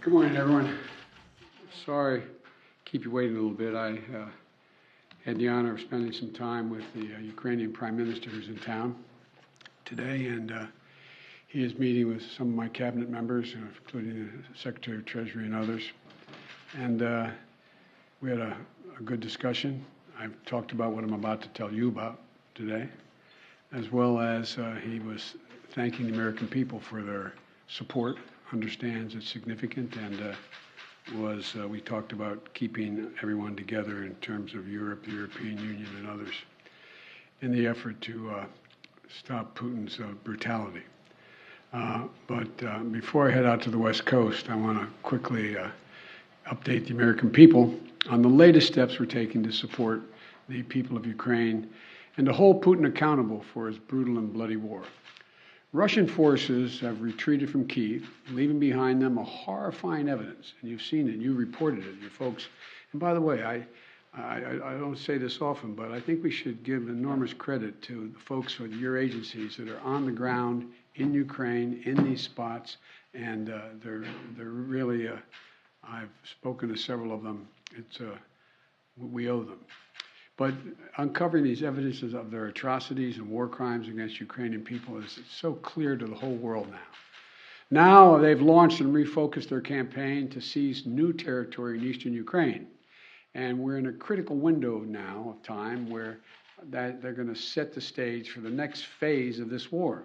Good morning, everyone. Sorry to keep you waiting a little bit. I had the honor of spending some time with the Ukrainian Prime Minister who's in town today, and he is meeting with some of my cabinet members, including the Secretary of Treasury and others. And we had a good discussion. I've talked about what I'm about to tell you about today, as well as he was thanking the American people for their support, understands it's significant, and we talked about keeping everyone together in terms of Europe, the European Union, and others in the effort to stop Putin's brutality. But before I head out to the West Coast, I want to quickly update the American people on the latest steps we're taking to support the people of Ukraine and to hold Putin accountable for his brutal and bloody war. Russian forces have retreated from Kyiv, leaving behind them a horrifying evidence, and you've seen it, you reported it, your folks. And by the way, I don't say this often, but I think we should give enormous credit to the folks with your agencies that are on the ground in Ukraine, in these spots, and they're really, I've spoken to several of them, we owe them. But uncovering these evidences of their atrocities and war crimes against Ukrainian people is so clear to the whole world now. Now they've launched and refocused their campaign to seize new territory in eastern Ukraine. And we're in a critical window now of time where they're going to set the stage for the next phase of this war.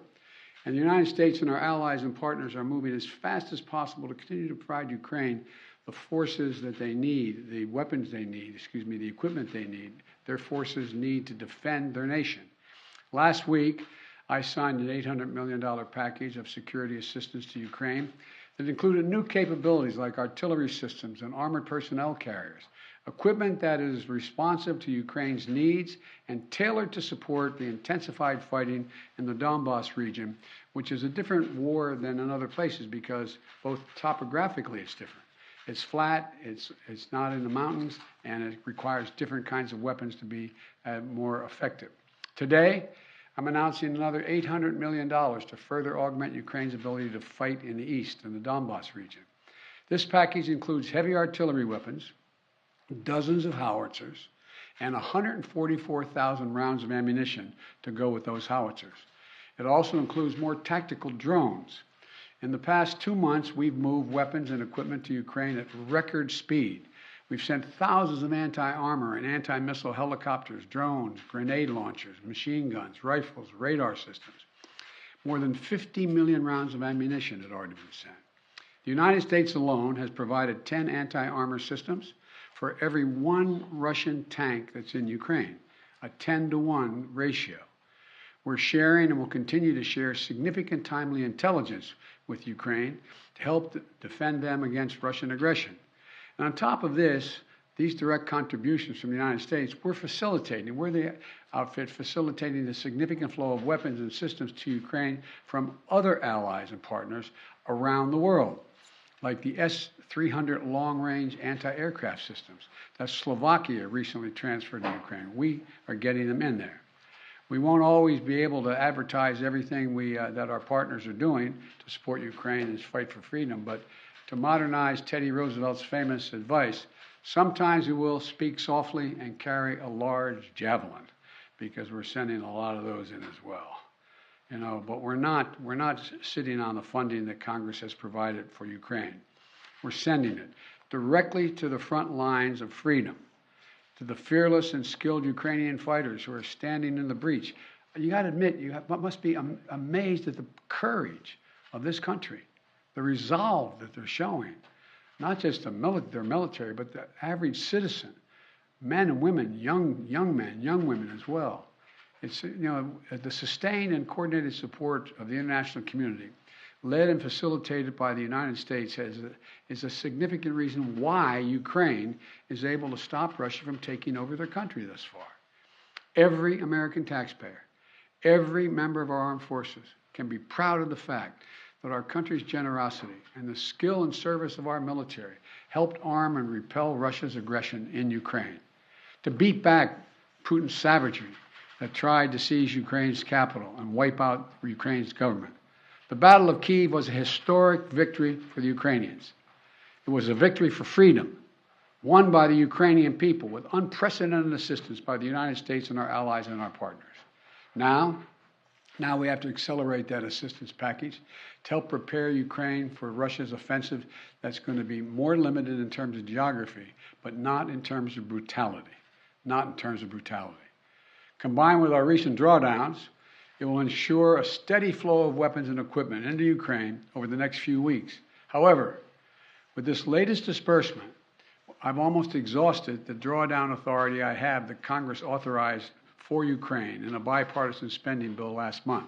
And the United States and our allies and partners are moving as fast as possible to continue to provide Ukraine the forces that they need, the weapons they need, the equipment they need, their forces need to defend their nation. Last week, I signed an $800 million package of security assistance to Ukraine that included new capabilities like artillery systems and armored personnel carriers, equipment that is responsive to Ukraine's needs and tailored to support the intensified fighting in the Donbas region, which is a different war than in other places because both topographically it's different. It's flat, it's not in the mountains, and it requires different kinds of weapons to be more effective. Today, I'm announcing another $800 million to further augment Ukraine's ability to fight in the east, in the Donbas region. This package includes heavy artillery weapons, dozens of howitzers, and 144,000 rounds of ammunition to go with those howitzers. It also includes more tactical drones. In the past 2 months, we've moved weapons and equipment to Ukraine at record speed. We've sent thousands of anti-armor and anti-missile helicopters, drones, grenade launchers, machine guns, rifles, radar systems. More than 50 million rounds of ammunition had already been sent. The United States alone has provided 10 anti-armor systems for every one Russian tank that's in Ukraine, a 10-to-1 ratio. We're sharing and will continue to share significant timely intelligence with Ukraine to help defend them against Russian aggression. And on top of this, these direct contributions from the United States, we're the outfit facilitating the significant flow of weapons and systems to Ukraine from other allies and partners around the world, like the S-300 long-range anti-aircraft systems that Slovakia recently transferred to Ukraine. We are getting them in there. We won't always be able to advertise everything that our partners are doing to support Ukraine and its fight for freedom, but to modernize Teddy Roosevelt's famous advice, sometimes we will speak softly and carry a large javelin, because we're sending a lot of those in as well. But we're not sitting on the funding that Congress has provided for Ukraine. We're sending it directly to the front lines of freedom, to the fearless and skilled Ukrainian fighters who are standing in the breach. You got to admit, must be amazed at the courage of this country, the resolve that they're showing, not just their military, but the average citizen, men and women, young men, young women as well. It's, the sustained and coordinated support of the international community, led and facilitated by the United States, is a significant reason why Ukraine is able to stop Russia from taking over their country thus far. Every American taxpayer, every member of our armed forces can be proud of the fact that our country's generosity and the skill and service of our military helped arm and repel Russia's aggression in Ukraine, to beat back Putin's savagery that tried to seize Ukraine's capital and wipe out Ukraine's government. The Battle of Kyiv was a historic victory for the Ukrainians. It was a victory for freedom, won by the Ukrainian people with unprecedented assistance by the United States and our allies and our partners. Now we have to accelerate that assistance package to help prepare Ukraine for Russia's offensive that's going to be more limited in terms of geography, but not in terms of brutality. Not in terms of brutality. Combined with our recent drawdowns, it will ensure a steady flow of weapons and equipment into Ukraine over the next few weeks. However, with this latest disbursement, I've almost exhausted the drawdown authority I have that Congress authorized for Ukraine in a bipartisan spending bill last month.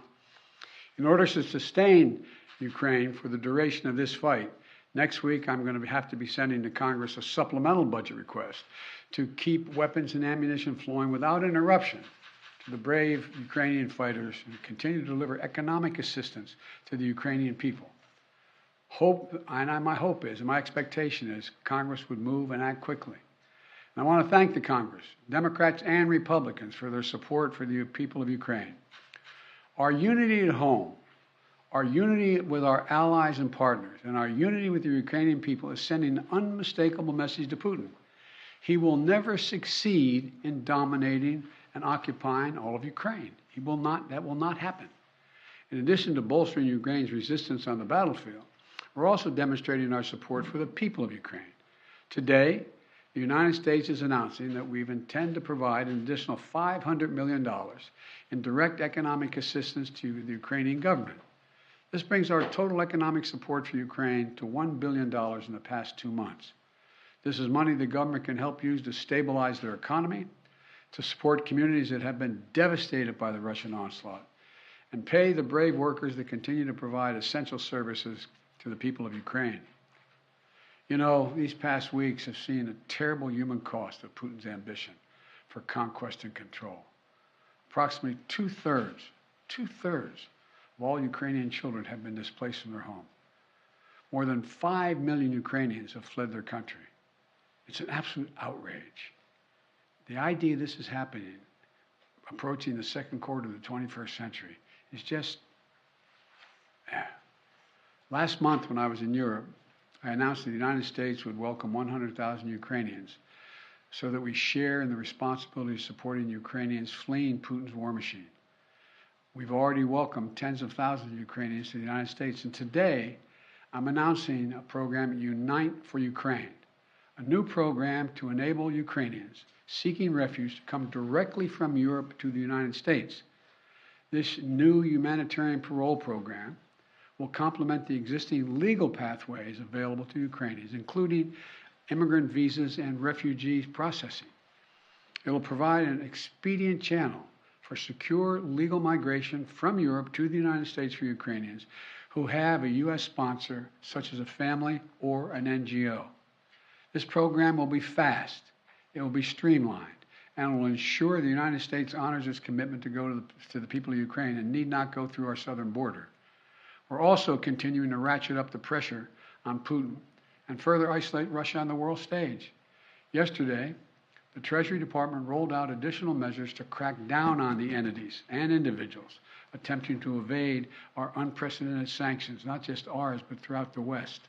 In order to sustain Ukraine for the duration of this fight, next week I'm going to have to be sending to Congress a supplemental budget request to keep weapons and ammunition flowing without interruption to the brave Ukrainian fighters and continue to deliver economic assistance to the Ukrainian people. My hope is, and my expectation is, Congress would move and act quickly. And I want to thank the Congress, Democrats and Republicans, for their support for the people of Ukraine. Our unity at home, our unity with our allies and partners, and our unity with the Ukrainian people is sending an unmistakable message to Putin. He will never succeed in dominating and occupying all of Ukraine. That will not happen. In addition to bolstering Ukraine's resistance on the battlefield, we're also demonstrating our support for the people of Ukraine. Today, the United States is announcing that we intend to provide an additional $500 million in direct economic assistance to the Ukrainian government. This brings our total economic support for Ukraine to $1 billion in the past 2 months. This is money the government can help use to stabilize their economy, to support communities that have been devastated by the Russian onslaught, and pay the brave workers that continue to provide essential services to the people of Ukraine. You know, these past weeks have seen a terrible human cost of Putin's ambition for conquest and control. Approximately two-thirds of all Ukrainian children have been displaced from their home. More than 5 million Ukrainians have fled their country. It's an absolute outrage. The idea this is happening, approaching the second quarter of the 21st century, is just... Last month when I was in Europe, I announced that the United States would welcome 100,000 Ukrainians so that we share in the responsibility of supporting Ukrainians fleeing Putin's war machine. We've already welcomed tens of thousands of Ukrainians to the United States, and today I'm announcing a program, Unite for Ukraine, a new program to enable Ukrainians seeking refuge to come directly from Europe to the United States. This new humanitarian parole program will complement the existing legal pathways available to Ukrainians, including immigrant visas and refugees processing. It will provide an expedient channel for secure legal migration from Europe to the United States for Ukrainians who have a U.S. sponsor, such as a family or an NGO. This program will be fast, it will be streamlined, and will ensure the United States honors its commitment to go to the people of Ukraine and need not go through our southern border. We're also continuing to ratchet up the pressure on Putin and further isolate Russia on the world stage. Yesterday, the Treasury Department rolled out additional measures to crack down on the entities and individuals attempting to evade our unprecedented sanctions, not just ours, but throughout the West.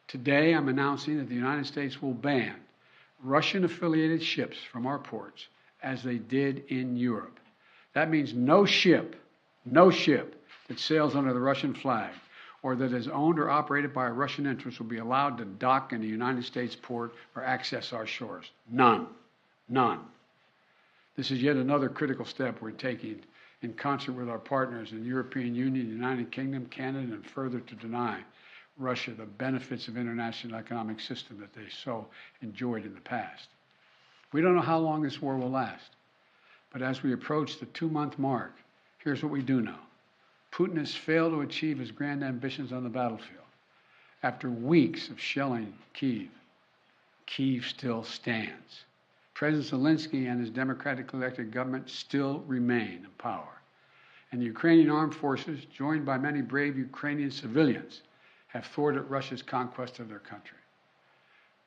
Today, I'm announcing that the United States will ban Russian-affiliated ships from our ports, as they did in Europe. That means no ship that sails under the Russian flag or that is owned or operated by a Russian interest will be allowed to dock in a United States port or access our shores. None. This is yet another critical step we're taking in concert with our partners in the European Union, the United Kingdom, Canada, and further to deny Russia the benefits of international economic system that they so enjoyed in the past. We don't know how long this war will last, but as we approach the 2-month mark, here's what we do know. Putin has failed to achieve his grand ambitions on the battlefield. After weeks of shelling Kyiv, Kyiv still stands. President Zelensky and his democratically elected government still remain in power. And the Ukrainian armed forces, joined by many brave Ukrainian civilians, have thwarted Russia's conquest of their country.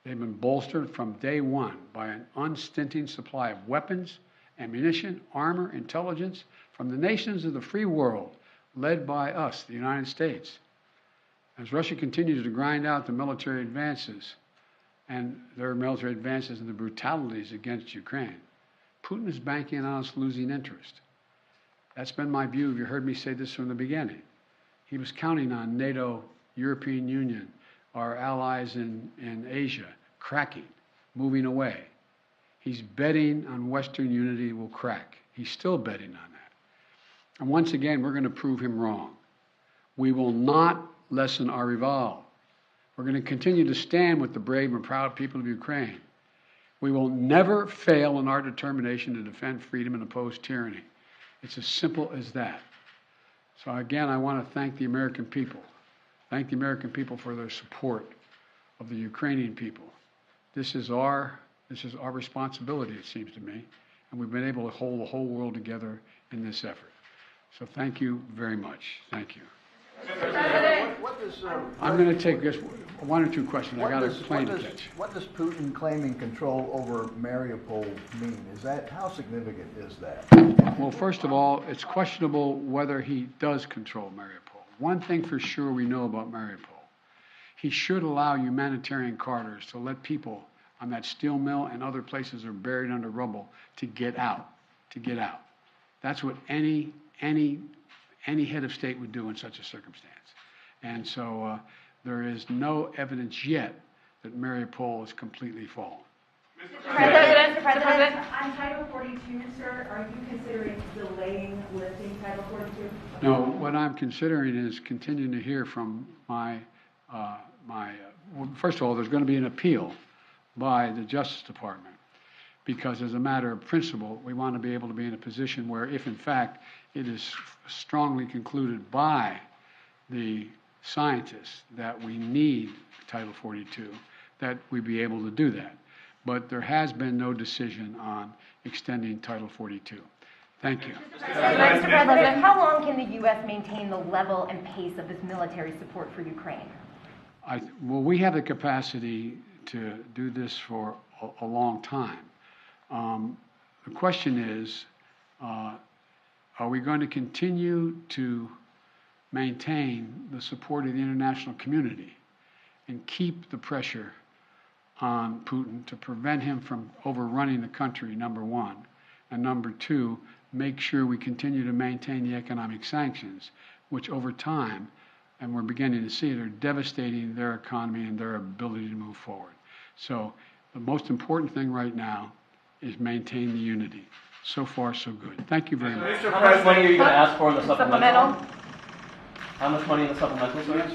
They've been bolstered from day one by an unstinting supply of weapons, ammunition, armor, intelligence from the nations of the free world, led by us, the United States. As Russia continues to grind out the military advances and their military advances and the brutalities against Ukraine, Putin is banking on us losing interest. That's been my view. You heard me say this from the beginning. He was counting on NATO, European Union, our allies in Asia, cracking, moving away. He's betting on Western unity will crack. He's still betting on that. And once again, we're going to prove him wrong. We will not lessen our resolve. We're going to continue to stand with the brave and proud people of Ukraine. We will never fail in our determination to defend freedom and oppose tyranny. It's as simple as that. So again, I want to thank the American people. Thank the American people for their support of the Ukrainian people. This is our responsibility, it seems to me, and we've been able to hold the whole world together in this effort. So thank you very much. Thank you. I'm going to take just one or two questions. I got a plane to catch. What does Putin claiming control over Mariupol mean? How significant is that? Well, first of all, it's questionable whether he does control Mariupol. One thing for sure we know about Mariupol, he should allow humanitarian corridors to let people on that steel mill and other places that are buried under rubble to get out. That's what any head of state would do in such a circumstance. And so there is no evidence yet that Mariupol is completely fallen. Mr. President. On Title 42, sir, are you considering delaying lifting Title 42? No, what I'm considering is continuing to hear from well, first of all, there's going to be an appeal by the Justice Department, because as a matter of principle, we want to be able to be in a position where if in fact it is strongly concluded by the scientists that we need Title 42, that we be able to do that. But there has been no decision on extending Title 42. Thank you. Mr. President, how long can the U.S. maintain the level and pace of this military support for Ukraine? Well, we have the capacity to do this for a long time. The question is, are we going to continue to maintain the support of the international community and keep the pressure on Putin to prevent him from overrunning the country, number one, and number two, make sure we continue to maintain the economic sanctions, which over time, and we're beginning to see it, are devastating their economy and their ability to move forward. So the most important thing right now is maintain the unity. So far, so good. Thank you very much. How much money are you going to ask for in the supplemental? How much money in the supplemental, sir?